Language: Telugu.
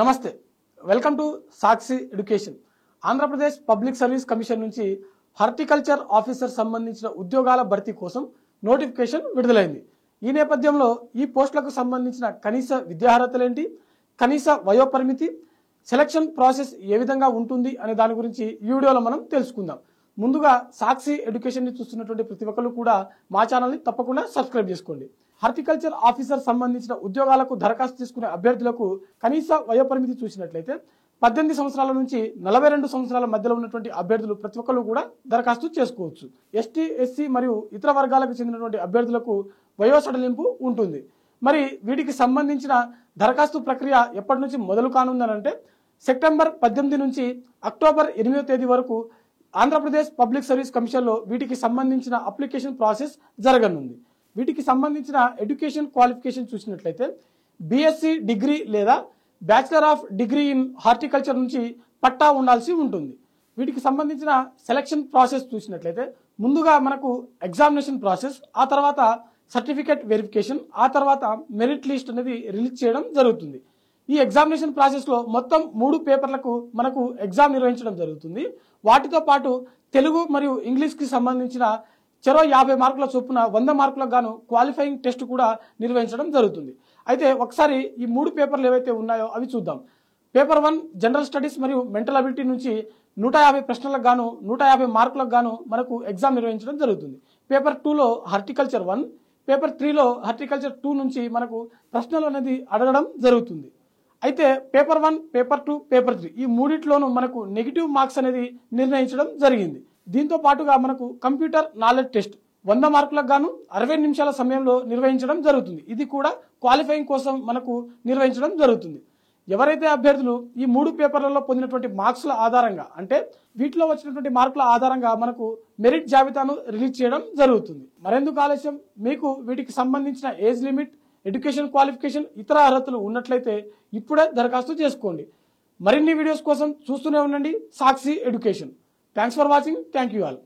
నమస్తే, welcome to Sakshi education. Andhra Pradesh public service commission నుంచి హార్టికల్చర్ ఆఫీసర్ సంబంధించిన ఉద్యోగాల భర్తీ కోసం నోటిఫికేషన్ విడుదలైంది. ఈ నేపథ్యంలో ఈ పోస్టులకు సంబంధించిన కనీస విద్యార్హతలేంటి, కనీస వయోపరిమితి, సెలక్షన్ ప్రాసెస్ ఏ విధంగా ఉంటుంది అనే దాని గురించి ఈ వీడియోలో మనం తెలుసుకుందాం. ముందుగా సాక్షి ఎడ్యుకేషన్ ని చూస్తున్నటువంటి ప్రతి ఒక్కరు కూడా మా ఛానల్ని తప్పకుండా సబ్స్క్రైబ్ చేసుకోండి. హార్టికల్చర్ ఆఫీసర్ సంబంధించిన ఉద్యోగాలకు దరఖాస్తు చేసుకునే అభ్యర్థులకు కనీస వయోపరిమితి చూసినట్లయితే 18 సంవత్సరాల నుంచి 42 సంవత్సరాల మధ్యలో ఉన్నటువంటి అభ్యర్థులు ప్రతి ఒక్కరు కూడా దరఖాస్తు చేసుకోవచ్చు. ఎస్టీ, ఎస్సీ మరియు ఇతర వర్గాలకు చెందినటువంటి అభ్యర్థులకు వయో సడలింపు ఉంటుంది. మరి వీటికి సంబంధించిన దరఖాస్తు ప్రక్రియ ఎప్పటి నుంచి మొదలు కానుందనంటే సెప్టెంబర్ 18 నుంచి అక్టోబర్ 8వ తేదీ వరకు ఆంధ్రప్రదేశ్ పబ్లిక్ సర్వీస్ కమిషన్లో వీటికి సంబంధించిన అప్లికేషన్ ప్రాసెస్ జరగనుంది. వీటికి సంబంధించిన ఎడ్యుకేషన్ క్వాలిఫికేషన్ చూసినట్లయితే బీఎస్సీ డిగ్రీ లేదా bachelor of degree in horticulture నుంచి పట్టా ఉండాల్సి ఉంటుంది. వీటికి సంబంధించిన సెలక్షన్ ప్రాసెస్ చూసినట్లయితే ముందుగా మనకు ఎగ్జామినేషన్ ప్రాసెస్, ఆ తర్వాత సర్టిఫికేట్ వెరిఫికేషన్, ఆ తర్వాత మెరిట్ లిస్ట్ అనేది రిలీజ్ చేయడం జరుగుతుంది. ఈ ఎగ్జామినేషన్ ప్రాసెస్లో మొత్తం 3 పేపర్లకు మనకు ఎగ్జామ్ నిర్వహించడం జరుగుతుంది. వాటితో పాటు తెలుగు మరియు ఇంగ్లీష్కి సంబంధించిన చెరో 50 మార్కుల చొప్పున 100 మార్కులకు గాను క్వాలిఫైయింగ్ టెస్ట్ కూడా నిర్వహించడం జరుగుతుంది. అయితే ఒకసారి ఈ 3 పేపర్లు ఏవైతే ఉన్నాయో అవి చూద్దాం. పేపర్ 1 జనరల్ స్టడీస్ మరియు మెంటల్ అబిలిటీ నుంచి 150 ప్రశ్నలకు గాను 150 మార్కులకు గాను మనకు ఎగ్జామ్ నిర్వహించడం జరుగుతుంది. పేపర్ 2లో హార్టికల్చర్ 1, పేపర్ 3లో హార్టికల్చర్ 2 నుంచి మనకు ప్రశ్నలు అనేది అడగడం జరుగుతుంది. అయితే పేపర్ 1, పేపర్ 2, పేపర్ 3 ఈ మూడిట్లోనూ మనకు నెగిటివ్ మార్క్స్ అనేది నిర్ణయించడం జరిగింది. దీంతో పాటుగా మనకు కంప్యూటర్ నాలెడ్జ్ టెస్ట్ 100 మార్కులకు గాను 60 నిమిషాల సమయంలో నిర్వహించడం జరుగుతుంది. ఇది కూడా క్వాలిఫైయింగ్ కోసం మనకు నిర్వహించడం జరుగుతుంది. ఎవరైతే అభ్యర్థులు ఈ 3 పేపర్లలో పొందినటువంటి మార్క్స్ల ఆధారంగా, అంటే వీటిలో వచ్చినటువంటి మార్కుల ఆధారంగా మనకు మెరిట్ జాబితాను రిలీజ్ చేయడం జరుగుతుంది. మరెందుకు ఆలస్యం, మీకు వీటికి సంబంధించిన ఏజ్ లిమిట్, ఎడ్యుకేషన్ క్వాలిఫికేషన్, ఇతర అర్హతలు ఉన్నట్లయితే ఇప్పుడే దరఖాస్తు చేసుకోండి. మరిన్ని వీడియోస్ కోసం చూస్తూనే ఉండండి Sakshi education. Thanks for watching. Thank you all.